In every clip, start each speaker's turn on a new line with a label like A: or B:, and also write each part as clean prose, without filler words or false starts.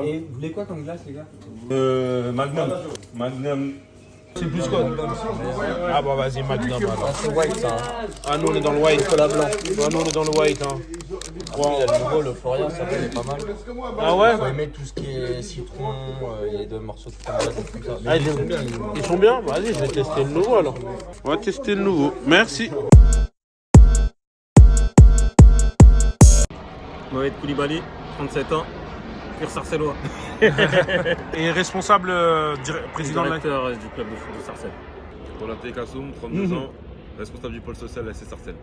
A: Et vous voulez quoi comme glace, les gars?
B: Magnum.
C: C'est plus quoi? Ah bah vas-y, Magnum alors.
A: C'est white, ça.
C: Ah nous on est dans le white.
A: Cola blanc.
C: Ah nous on est dans le white hein.
A: Il y a le nouveau, le Florian, ça c'est pas mal.
C: Ah ouais?
A: Faut aimer tout ce qui est citron, il y a deux morceaux de fromage, des trucs comme ça.
C: Ah, ils sont bien. Ils sont bien? Vas-y, je vais tester le nouveau alors. On va tester le nouveau. Merci.
D: Mohamed Koulibaly, 37 ans, pur Sarcellois.
C: Et responsable président de la...
D: Directeur du club de foot de Sarcelles.
B: Konaté Kassoum, 32 ans, responsable du pôle social à Sarcelles.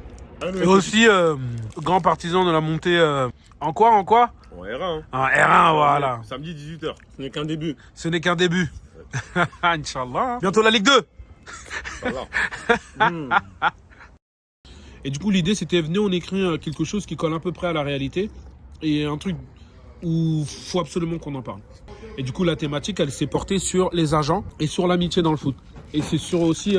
C: Et aussi grand partisan de la montée en quoi?
B: En R1. Hein.
C: En R1, voilà.
B: Samedi 18h.
D: Ce n'est qu'un début.
C: Ce n'est qu'un début. Inch'Allah. Bientôt la Ligue 2. Et du coup, l'idée, c'était venir, on écrit quelque chose qui colle à peu près à la réalité. Et un truc où il faut absolument qu'on en parle. Et du coup, la thématique, elle s'est portée sur les agents et sur l'amitié dans le foot. Et c'est sur aussi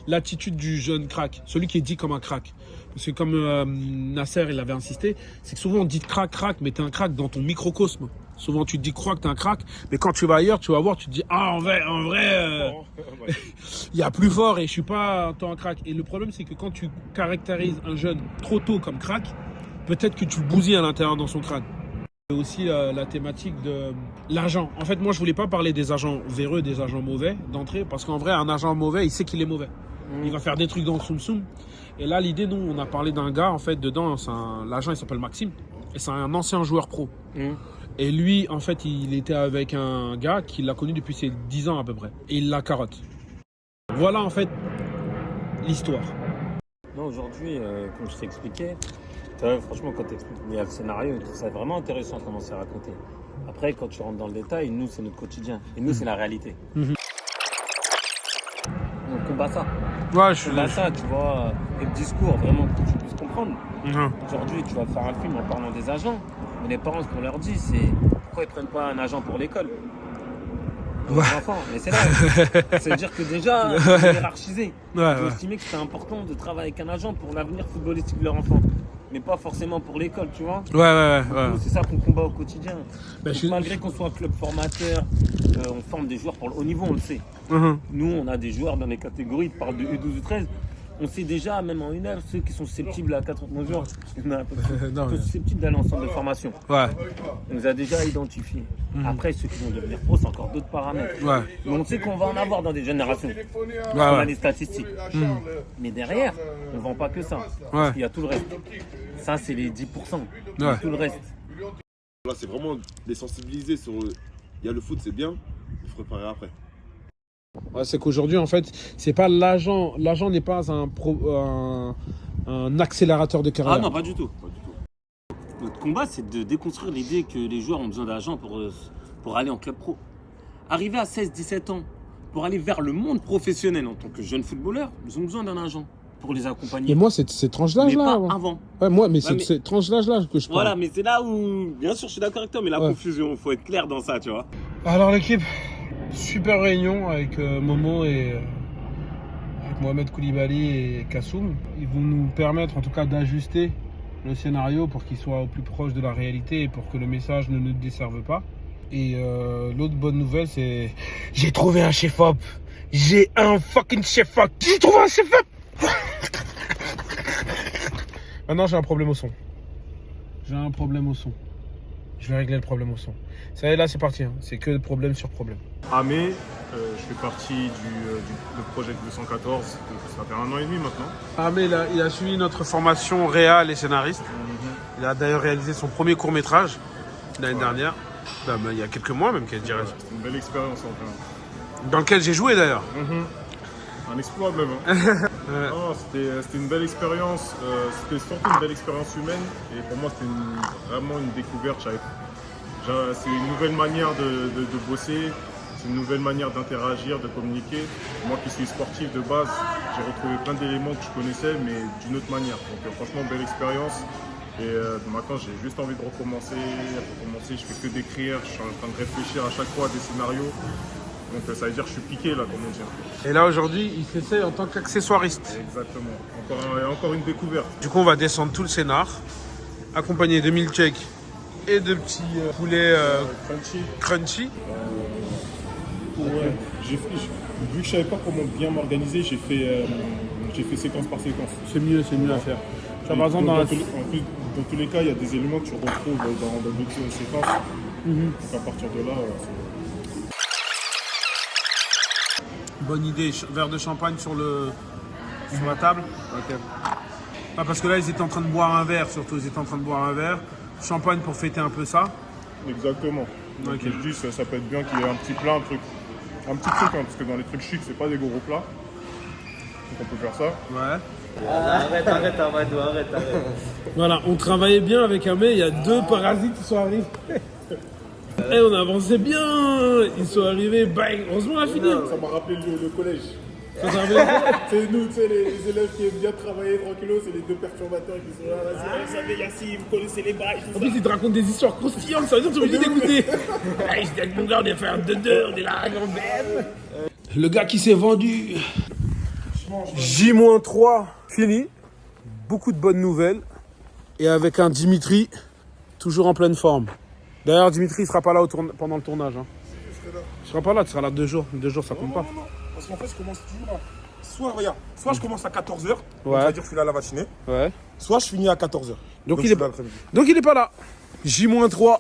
C: l'attitude du jeune crack, celui qui est dit comme un crack. Parce que comme Nasser, il avait insisté, c'est que souvent on dit crack, mais t'es un crack dans ton microcosme. Souvent tu te dis crois que t'es un crack, mais quand tu vas ailleurs, tu vas voir, tu te dis ah en vrai, il y a plus fort et je suis pas tant un crack. Et le problème c'est que quand tu caractérises un jeune trop tôt comme crack, peut-être que tu le bousilles à l'intérieur dans son crâne. Et aussi la thématique de l'agent. En fait, moi je voulais pas parler des agents véreux, des agents mauvais d'entrée, parce qu'en vrai un agent mauvais, il sait qu'il est mauvais. Il va faire des trucs dans le soum-soum. Et là, l'idée, nous, on a parlé d'un gars, en fait, dedans, l'agent, il s'appelle Maxime. Et c'est un ancien joueur pro. Et lui, en fait, il était avec un gars qui l'a connu depuis ses 10 ans à peu près. Et il la carotte. Voilà, en fait, l'histoire.
D: Non, aujourd'hui, comme je t'expliquais, franchement, quand tu expliques le scénario, je trouve ça vraiment intéressant comment c'est raconté. Après, quand tu rentres dans le détail, nous, c'est notre quotidien. Et nous, c'est la réalité. On combat ça.
C: Ouais, je suis
D: là, ça, tu vois, et le discours, vraiment, que tu puisses comprendre. Aujourd'hui, tu vas faire un film en parlant des agents, mais les parents, ce qu'on leur dit, c'est pourquoi ils ne prennent pas un agent pour l'école pour les enfants. Mais c'est là, c'est-à-dire que déjà, ils hiérarchisés. Ils ont estimé que c'était important de travailler avec un agent pour l'avenir footballistique de leur enfant. Mais pas forcément pour l'école, tu vois. Nous, c'est ça qu'on combat au quotidien. Malgré qu'on soit un club formateur, on forme des joueurs pour le haut niveau, on le sait. Nous, on a des joueurs dans les catégories, tu parles de U12 ou 13. On sait déjà, même en une heure, ceux qui sont susceptibles à 40 jours, sont susceptibles d'aller en centre de formation. On les a déjà identifiés. Après, ceux qui vont devenir pros, c'est encore d'autres paramètres. Mais on sait qu'on va en avoir dans des générations. On a les statistiques. Mais derrière, on ne vend pas que ça. Parce qu'il y a tout le reste. Ça, c'est les 10%. Tout le reste.
B: Là, c'est vraiment les sensibiliser sur. Il y a le foot, c'est bien, il faut préparer après.
C: C'est qu'aujourd'hui, en fait, c'est pas l'agent. L'agent n'est pas un accélérateur de carrière.
D: Ah non, pas du tout. Notre combat, c'est de déconstruire l'idée que les joueurs ont besoin d'agents pour aller en club pro. Arriver à 16-17 ans, pour aller vers le monde professionnel en tant que jeune footballeur, ils ont besoin d'un agent pour les accompagner.
C: Et moi, c'est tranche d'âge là.
D: Mais pas avant.
C: C'est tranche d'âge là que je parle.
D: Voilà, mais c'est là où, bien sûr, je suis d'accord avec toi, mais la confusion, il faut être clair dans ça, tu vois.
C: Alors l'équipe, super réunion avec Momo et avec Mohamed Koulibaly et Kassoum. Ils vont nous permettre en tout cas d'ajuster le scénario pour qu'il soit au plus proche de la réalité et pour que le message ne nous desserve pas. Et l'autre bonne nouvelle, c'est j'ai trouvé un chef-op. J'ai un fucking chef-op. J'ai trouvé un chef-op. Maintenant, j'ai un problème au son. Je vais régler le problème au son. Ça y est, là, c'est parti. C'est que problème sur problème.
E: Amé, je fais partie du projet 214, ça fait 1 an et demi maintenant.
C: Amé, il a suivi notre formation réal et scénariste. Il a d'ailleurs réalisé son premier court-métrage l'année dernière. Il y a quelques mois même, qu'elle dirait.
E: C'était une belle expérience en fait.
C: Dans lequel j'ai joué d'ailleurs.
E: Un exploit même. Non, c'était une belle expérience. C'était surtout une belle expérience humaine. Et pour moi, c'était vraiment une découverte. C'est une nouvelle manière de bosser. C'est une nouvelle manière d'interagir, de communiquer. Moi qui suis sportif de base, j'ai retrouvé plein d'éléments que je connaissais, mais d'une autre manière. Donc franchement, belle expérience. Et maintenant, j'ai juste envie de recommencer. Je fais que d'écrire. Je suis en train de réfléchir à chaque fois à des scénarios. Donc ça veut dire que je suis piqué là, comme on dit.
C: Et là aujourd'hui, il s'essaye en tant qu'accessoiriste.
E: Exactement. Encore une découverte.
C: Du coup, on va descendre tout le scénar, accompagné de Milchek et de petits poulets
E: Crunchy.
C: crunchy.
E: Ouais. Vu que je savais pas comment bien m'organiser, j'ai fait séquence par séquence.
C: C'est mieux à faire. Tu vois, par exemple,
E: En plus, dans tous les cas, il y a des éléments que tu retrouves dans d'autres séquences. Donc à partir de là,
C: bonne idée, verre de champagne sur la table. Ah, parce que là, ils étaient en train de boire un verre, surtout. Ils étaient en train de boire un verre. Champagne pour fêter un peu ça.
E: exactement. Donc
C: Ok.
E: je dis, ça peut être bien qu'il y ait un petit plat, un petit truc, hein, parce que dans les trucs chics, c'est pas des gros plats. Donc on peut faire ça.
C: Ouais.
F: Arrête, Amadou, arrête.
C: Voilà, on travaillait bien avec Amé, il y a 2 parasites qui sont arrivés. Et on avançait bien, ils sont arrivés, bang, heureusement on a fini.
E: Ça m'a rappelé le collège.
C: Ça s'est arrivé.
E: C'est nous, tu sais, les élèves qui aiment bien travailler tranquillos, c'est les 2 perturbateurs qui sont là. Vous savez, Yassine, vous connaissez les bails.
C: En plus, ils te racontent des histoires croustillantes, ça veut dire que tu es obligé d'écouter. Hey, j'étais avec mon gars, on est fait un 2-2, on est là, on bête. Le gars qui s'est vendu. J-3, fini. Beaucoup de bonnes nouvelles. Et avec un Dimitri, toujours en pleine forme. D'ailleurs, Dimitri, il sera pas là pendant le tournage. Hein. Il sera pas là, tu seras là 2 jours. 2 jours, ça compte pas.
G: Non, parce qu'en fait, je commence toujours à... Soit je commence à 14h,
C: Ouais.
G: c'est-à-dire que je suis là à la matinée,
C: Ouais.
G: soit je finis à 14h.
C: Donc
G: je
C: il
G: suis
C: est
G: là l'après-midi.
C: Donc il est pas là. J-3.